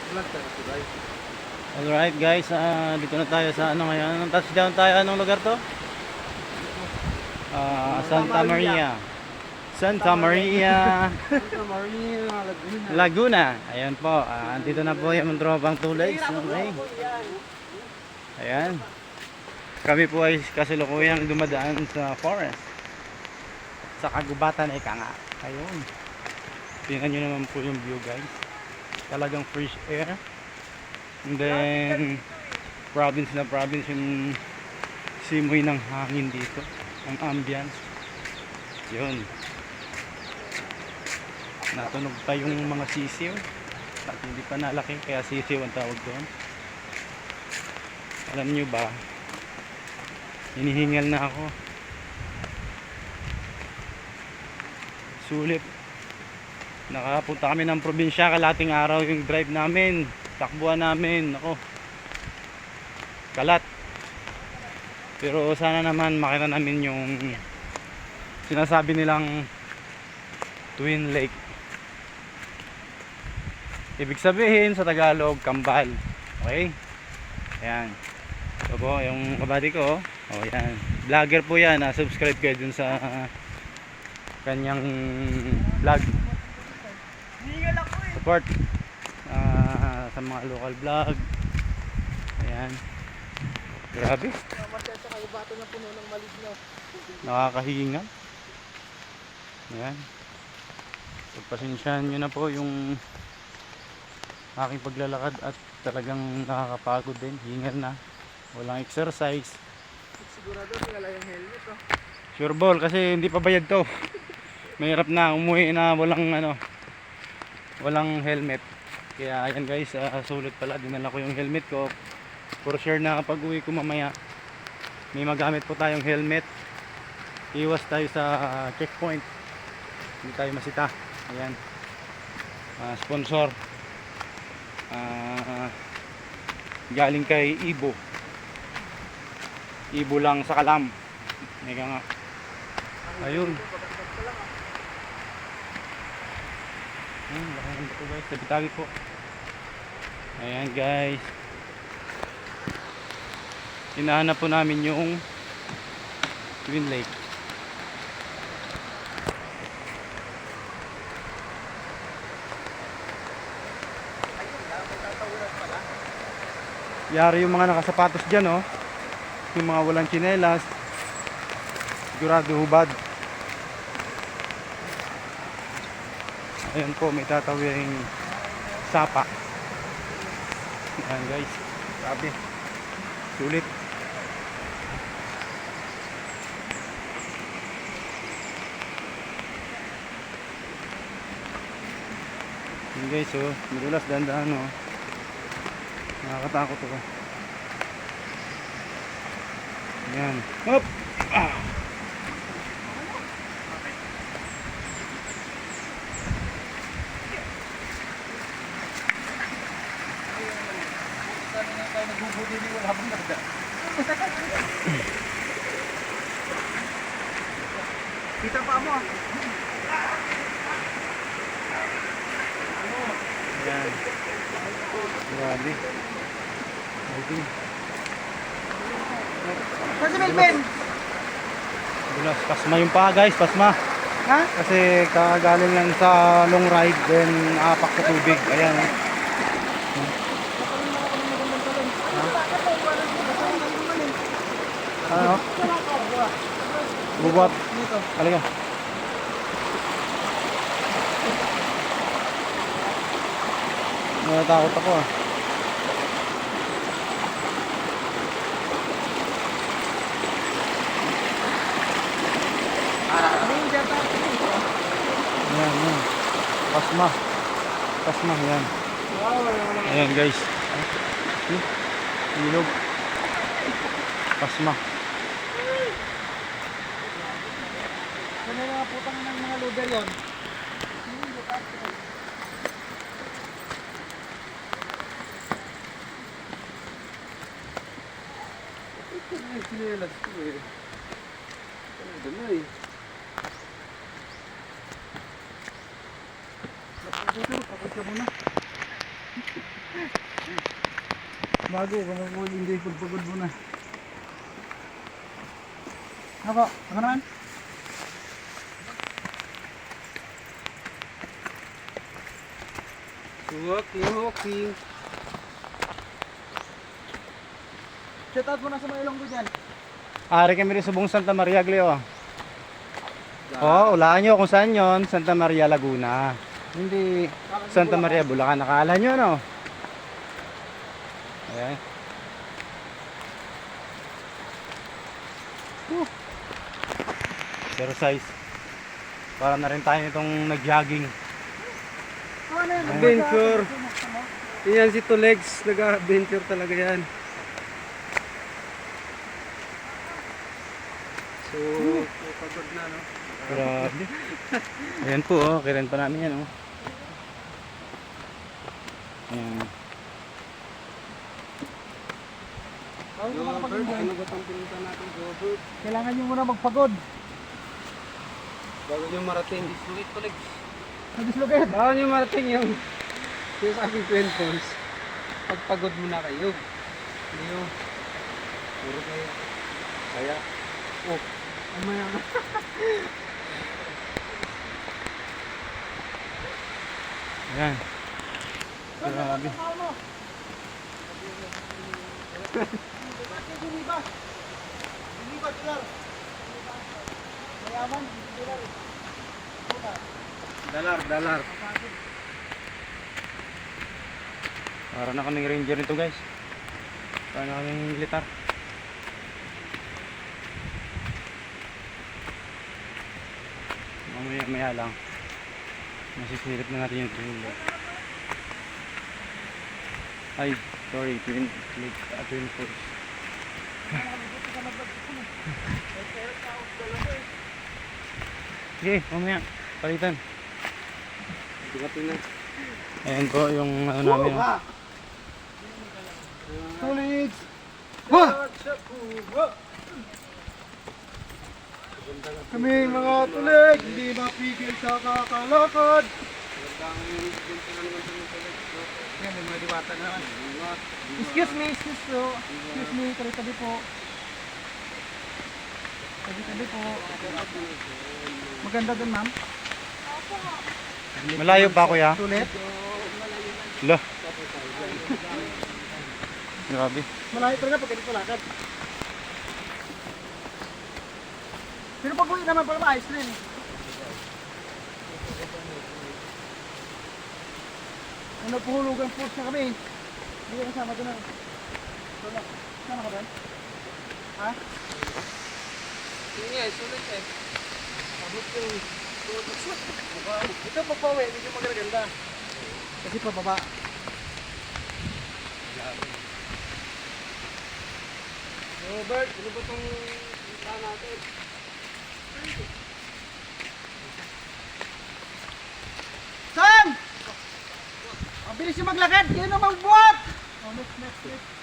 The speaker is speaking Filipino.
Alright guys, dito na tayo sa ano ngayon. Anong touchdown tayo? Anong lugar to? Santa Maria. Santa Maria, Santa Maria, Laguna. Laguna. Ayan po, andito na po yung tropang tuloy. Okay. Ayan. Kami po ay kasalukuyang dumadaan sa forest. Sa kagubatan ay kanga. Ayun. Tingnan nyo naman po yung view guys. Talagang fresh air. And then province na province yung simoy ng hangin dito. Ang ambience. Yun. Natunog pa yung mga sisiw. At hindi pa nalaki kaya sisiw ang tawag doon. Alam nyo ba, hinihingal na ako. Sulit. Nakapunta kami ng probinsya, kalating araw yung drive namin, takbuhan namin. Ako, kalat. Pero sana naman makita namin yung sinasabi nilang Twin Lake. Ibig sabihin sa Tagalog, kambal. Okay? Ayan. Ito po yung kabady ko. Oh, yan. Vlogger po yan. Subscribe kayo dun sa kanyang vlog. Support sa mga local vlog. Ayan. Grabe. Nakakahinga. Ayan. Pagpasensyahan nyo na po yung aking paglalakad at talagang nakakapagod din. Hingal na. Walang exercise. Sigurado wala yung helmet, oh. Sure ball kasi hindi pa bayad to. Mahirap na umuwi na walang helmet. Kaya ayan guys, sulit pala. Dinala ko yung helmet ko. For sure na pag uwi ko mamaya may magamit po tayong helmet. Iwas tayo sa checkpoint. Hindi tayo masita. Ayan. Sponsor. Galing kay Ibo. Ibo lang sa Kalam. Mega nga. Ayun. Laki ng bato guys. Tabi-tabi po. Ayan guys. Hinahanap po namin yung Twin Lake. Yari yung mga nakasapatos dyan, oh. Yung mga walang tsinelas. Sigurado hubad. Ayan po, may tatawiring sapa. Ayan guys. Grabe. Sulit. Ayan guys, oh. Madulas dahan-dahan, oh. Nakakatakot ako. Ayan. Hop! Ah! Kita pa mo, ah. Ayan. Grabe. Okay. Saan si Melvin? Dulas. Pasma yung paa guys. Pasma. Ha? Kasi kagaling lang sa long ride. Then apak sa tubig. Ayan. Ano? Bubuhat. Talaga. Natatakot ako, ah. Ayan, ayan. Pasma. Pasma, ayan. Ayan guys. Ilog. Pasma. Ano yung mga putang ng mga luber yun? Ay, sinelas ko eh. Ano na eh. Dito, kapag ka muna. Bago, kung hindi pagpagod mo na. Ako naman. Walking. Shout out mo na sa mga ilonggo dyan. Ari kami rin sa buong Santa Maria, Gleo. Ulaan nyo kung saan yon. Santa Maria, Laguna. Hindi Santa Maria, Bulacan. Nakala nyo, no? Ayan. Exercise. Para na rin tayo nitong nag-jogging. Ano yan? Adventure. Yan si Tulegs, nag-adventure talaga yan. So, pagod na, no? Grabe. Ayan po, oh. Kiren pa namin yan, oh. Ayan. Robert, ano ba itong pinunta natin, Robert? Kailangan nyo muna magpagod. Bago nyo marating. Tulegs. Nag-dislocate. Bago nyo marating yung sinasabing Twin Falls, pagpagod muna kayo. Hindi nyo. Puro kayo. Kaya. Oh. Mamaya na. Ayan. Grabe. Dalar. Para na kaming ranger nito, guys. Para na kaming militar. Mamaya lang. Masisilip na natin yung Twin Lake. Ay, sorry, Twin Falls. Sige, mamaya. Palitan. Dumating na. Ayan po yung ano namin. Oh. Tulig. Kami mga tulig, hindi mapigil sa kakalakad. Yan, may mga diwata na naman. Excuse me, tabi po. Tabi po. Maganda dun, ma'am. Malayo pa, kuya. Tulit. Lah. Grabe. Malayo talaga pag ganito lakad. Pero pag uwi naman para maayos rin. Ano puhulugan post na kami. Hindi ka kasama doon. Wala. Sama ka ba? Ha? Sige, sulit eh. Abot yung ito pagpawi, medyo magaganda. Kasi pababa. Robert, ano ba itong punta natin? Sam! Ang bilis yung maglakad, kayo na magbuhat! Oh, next.